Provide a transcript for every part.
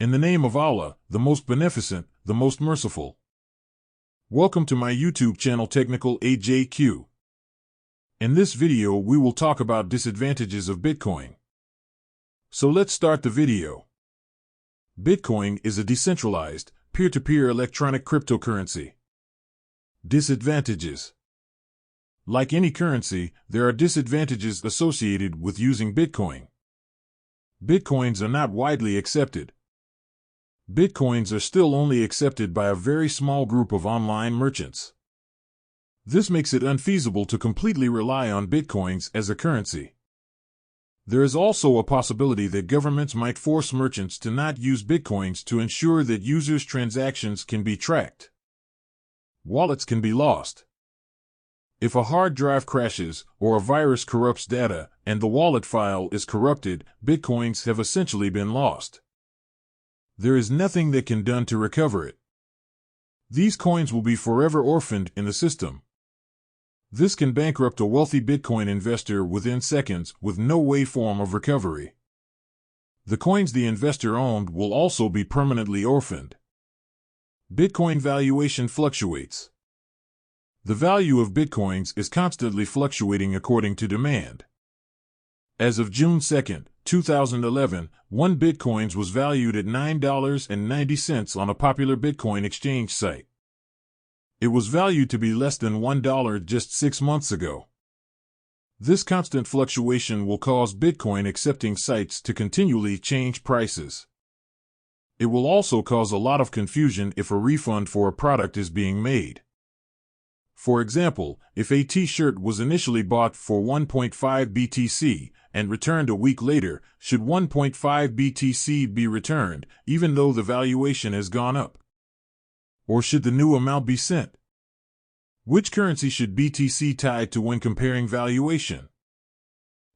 In the name of Allah, the most beneficent, the most merciful. Welcome to my YouTube channel Technical AJQ. In this video we will talk about disadvantages of Bitcoin. So let's start the video. Bitcoin is a decentralized, peer-to-peer electronic cryptocurrency. Disadvantages. Like any currency, there are disadvantages associated with using Bitcoin. Bitcoins are not widely accepted. Bitcoins are still only accepted by a very small group of online merchants. This makes it unfeasible to completely rely on Bitcoins as a currency. There is also a possibility that governments might force merchants to not use Bitcoins to ensure that users' transactions can be tracked. Wallets can be lost. If a hard drive crashes or a virus corrupts data and the wallet file is corrupted, Bitcoins have essentially been lost. There is nothing that can be done to recover it. These coins will be forever orphaned in the system. This can bankrupt a wealthy Bitcoin investor within seconds with no form of recovery. The coins the investor owned will also be permanently orphaned. Bitcoin valuation fluctuates. The value of Bitcoins is constantly fluctuating according to demand. As of June 2, 2011, one Bitcoin was valued at $9.90 on a popular Bitcoin exchange site. It was valued to be less than $1 just 6 months ago. This constant fluctuation will cause Bitcoin accepting sites to continually change prices. It will also cause a lot of confusion if a refund for a product is being made. For example, if a t-shirt was initially bought for 1.5 BTC and returned a week later, should 1.5 BTC be returned, even though the valuation has gone up? Or should the new amount be sent? Which currency should BTC tied to when comparing valuation?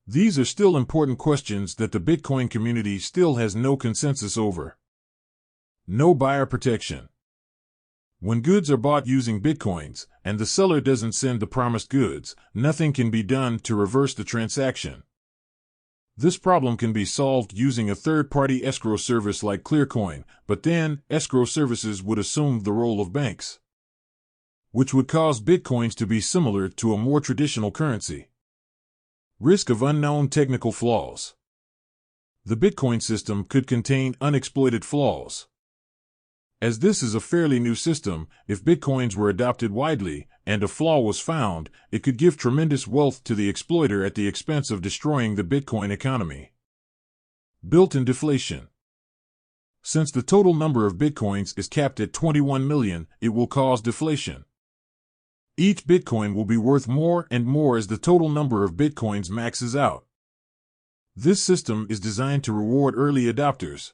These are still important questions that the Bitcoin community still has no consensus over. No buyer protection. When goods are bought using Bitcoins, and the seller doesn't send the promised goods, nothing can be done to reverse the transaction. This problem can be solved using a third-party escrow service like Clearcoin, but then, escrow services would assume the role of banks, which would cause Bitcoins to be similar to a more traditional currency. Risk of unknown technical flaws. The Bitcoin system could contain unexploited flaws. As this is a fairly new system, if Bitcoins were adopted widely, and a flaw was found, it could give tremendous wealth to the exploiter at the expense of destroying the Bitcoin economy. Built-in deflation. Since the total number of Bitcoins is capped at 21 million, it will cause deflation. Each Bitcoin will be worth more and more as the total number of Bitcoins maxes out. This system is designed to reward early adopters.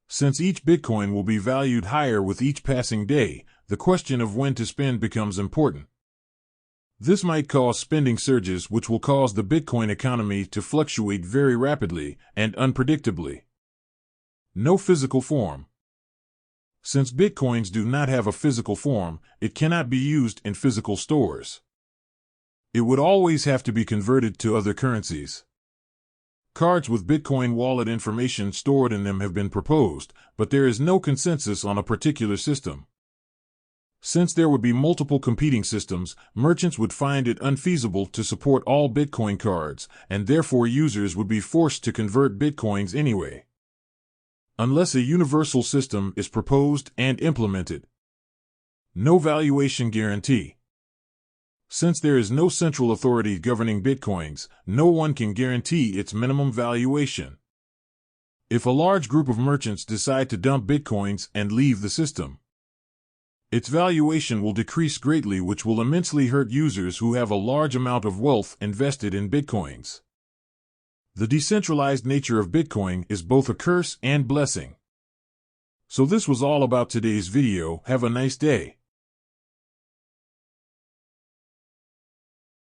Since each Bitcoin will be valued higher with each passing day, the question of when to spend becomes important. This might cause spending surges which will cause the Bitcoin economy to fluctuate very rapidly and unpredictably. No physical form. Since Bitcoins do not have a physical form, it cannot be used in physical stores. It would always have to be converted to other currencies. Cards with Bitcoin wallet information stored in them have been proposed, but there is no consensus on a particular system. Since there would be multiple competing systems, merchants would find it unfeasible to support all Bitcoin cards, and therefore users would be forced to convert Bitcoins anyway. Unless a universal system is proposed and implemented. No valuation guarantee. Since there is no central authority governing Bitcoins, no one can guarantee its minimum valuation. If a large group of merchants decide to dump Bitcoins and leave the system, its valuation will decrease greatly, which will immensely hurt users who have a large amount of wealth invested in Bitcoins. The decentralized nature of Bitcoin is both a curse and blessing. So this was all about today's video. Have a nice day.